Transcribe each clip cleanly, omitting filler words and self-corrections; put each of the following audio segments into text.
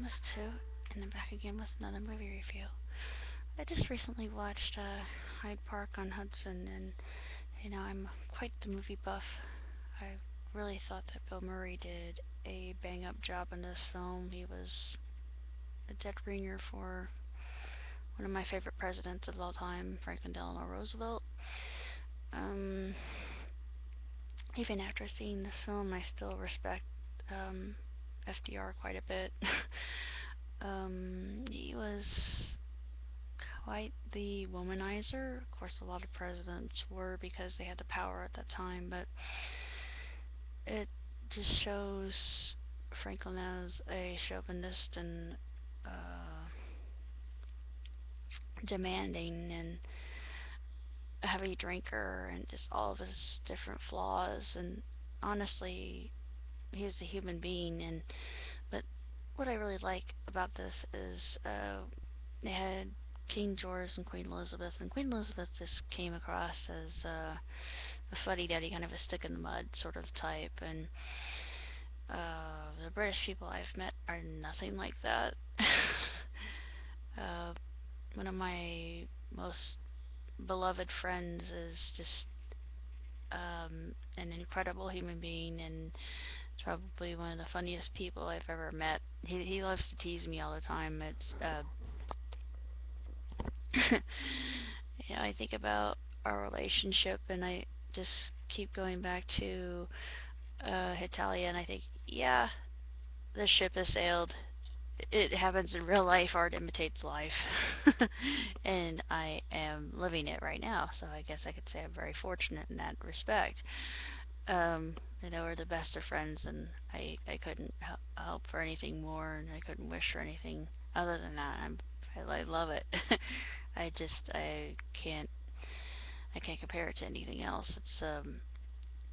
Thomas 2, and I'm back again with another movie review. I just recently watched Hyde Park on Hudson, and I'm quite the movie buff. I really thought that Bill Murray did a bang-up job in this film. He was a dead ringer for one of my favorite presidents of all time, Franklin Delano Roosevelt. Um, Even after seeing this film, I still respect FDR quite a bit. He was quite the womanizer. Of course, a lot of presidents were because they had the power at that time, but it just shows Franklin as a chauvinist and demanding and a heavy drinker and just all of his different flaws. And honestly, he's a human being. And but what I really like about this is they had King George and Queen Elizabeth, and Queen Elizabeth just came across as a fuddy-duddy, kind of a stick-in-the-mud sort of type, and the British people I've met are nothing like that. uh, One of my most beloved friends is just an incredible human being, and probably one of the funniest people I've ever met. He loves to tease me all the time. It's I think about our relationship, and I just keep going back to Hetalia, and I think, yeah, the ship has sailed. It happens in real life. Art imitates life. And I am living it right now, so I guess I could say I'm very fortunate in that respect. We're the best of friends, and I couldn't help for anything more, and I couldn't wish for anything other than that. I love it. I can't compare it to anything else. It's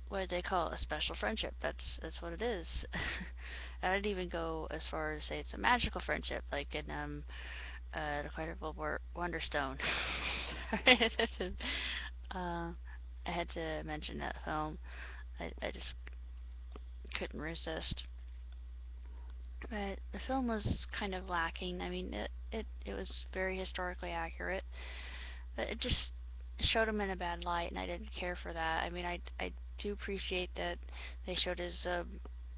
what do they call it? A special friendship. That's what it is. I didn't even go as far as say it's a magical friendship, like in The Incredible Wonderstone. uh, I had to mention that film. I just couldn't resist. But the film was kind of lacking. I mean, it was very historically accurate, but it just showed him in a bad light, and I didn't care for that. I mean, I do appreciate that they showed his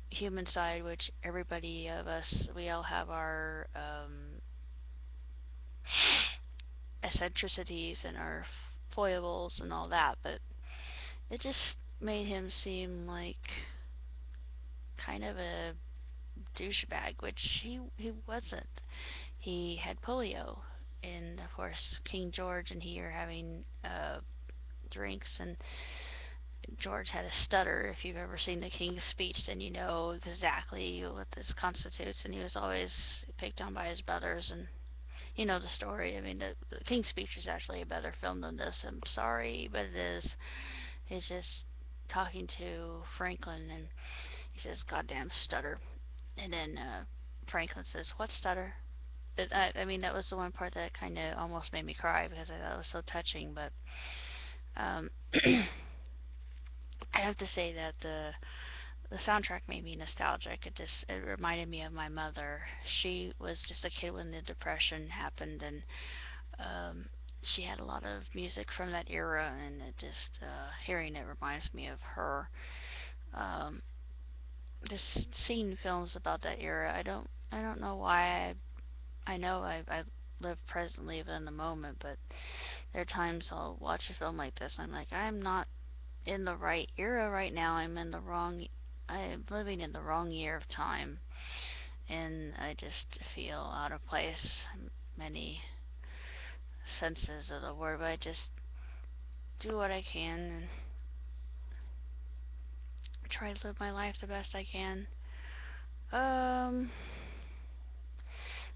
human side, which everybody of us, we all have our eccentricities and our foibles and all that, but it just made him seem like kind of a douchebag, which he wasn't. He had polio, and of course King George and he are having drinks, and George had a stutter. If you've ever seen the King's Speech, then you know exactly what this constitutes, and he was always picked on by his brothers, and you know the story. I mean, the King's Speech is actually a better film than this. I'm sorry, but it is. He's just talking to Franklin, and he says, "Goddamn stutter," and then Franklin says, "What stutter?" I mean, that was the one part that kind of almost made me cry because I thought it was so touching. But I have to say that the soundtrack made me nostalgic. It reminded me of my mother. She was just a kid when the Depression happened, and she had a lot of music from that era, and it just hearing it reminds me of her. Um, just seeing films about that era, I don't know why. I know I live presently within the moment, but there are times I'll watch a film like this, and I'm like, I'm not in the right era right now. I'm living in the wrong year of time, and I just feel out of place in many senses of the word, but I just do what I can and try to live my life the best I can. I'm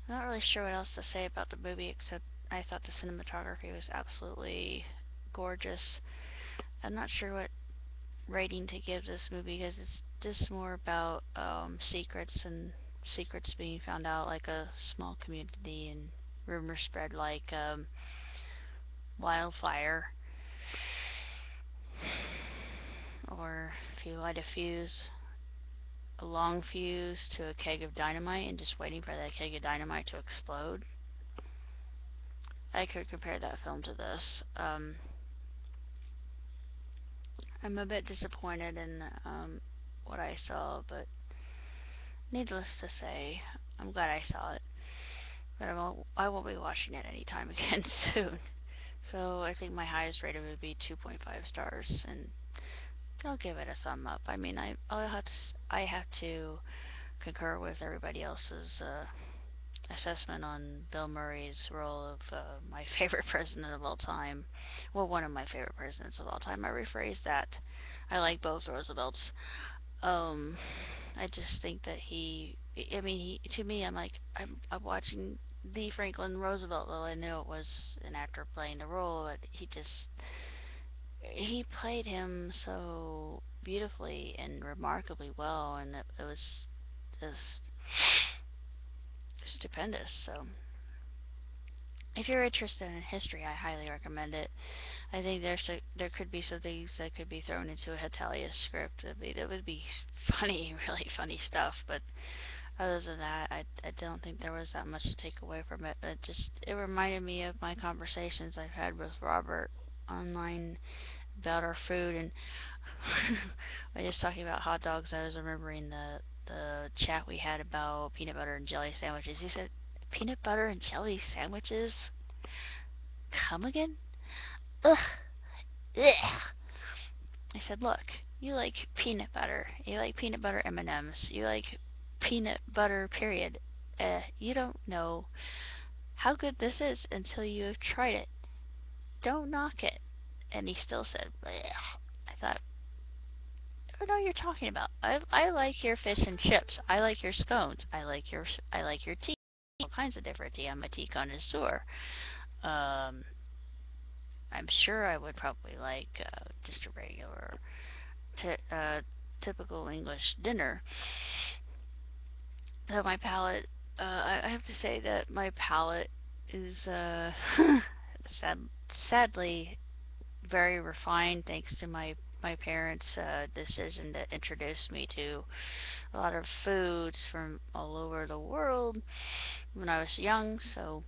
not really sure what else to say about the movie, except I thought the cinematography was absolutely gorgeous. I'm not sure what rating to give this movie, because it's just more about secrets, and secrets being found out like a small community, and rumors spread like wildfire. Or if you light a fuse, a long fuse to a keg of dynamite and just waiting for that keg of dynamite to explode. I could compare that film to this. I'm a bit disappointed in what I saw, but needless to say, I'm glad I saw it. But I won't be watching it anytime again soon. So I think my highest rating would be 2.5 stars, and I'll give it a thumb up. I mean, I have to concur with everybody else's assessment on Bill Murray's role of my favorite president of all time. Well, one of my favorite presidents of all time. I rephrase that. I like both Roosevelts. Um, I just think that I mean, to me, I'm watching the Franklin Roosevelt. Well, I knew it was an actor playing the role, but he played him so beautifully and remarkably well, and it was just stupendous. So, if you're interested in history, I highly recommend it. I think there could be some things that could be thrown into a Hetalia script. It would be funny, really funny stuff. But other than that, I don't think there was that much to take away from it. It reminded me of my conversations I've had with Robert online about our food, and I was just talking about hot dogs. I was remembering the chat we had about peanut butter and jelly sandwiches. He said, "Peanut butter and jelly sandwiches? Come again? Ugh, ugh." I said, "Look, you like peanut butter. You like peanut butter M&Ms. You like peanut butter. Period. You don't know how good this is until you have tried it. Don't knock it." And he still said, "Bleh." I thought, I don't know what you're talking about. I like your fish and chips. I like your scones. I like your tea. All kinds of different tea. I'm a tea connoisseur. Um, I'm sure I would probably like just a regular, t- uh, typical English dinner. So my palate, I have to say that my palate is sad, sadly very refined thanks to my parents' decision to introduce me to a lot of foods from all over the world when I was young. So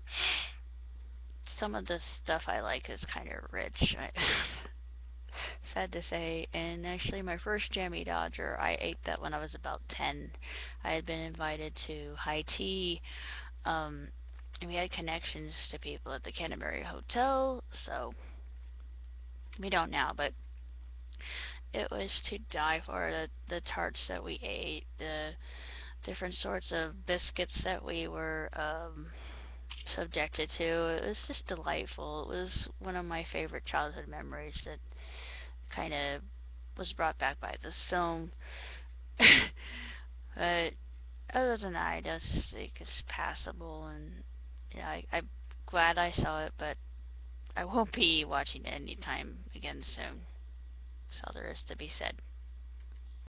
some of the stuff I like is kind of rich. Sad to say. And actually, my first Jammy Dodger, I ate that when I was about 10. I had been invited to Hyde, um, and we had connections to people at the Canterbury Hotel, so we don't now, but it was to die for. The tarts that we ate, the different sorts of biscuits that we were subjected to. It was just delightful. It was one of my favorite childhood memories that kind of was brought back by this film. But other than that, I just think it's passable, and yeah, I'm glad I saw it, but I won't be watching it anytime again soon. That's all there is to be said.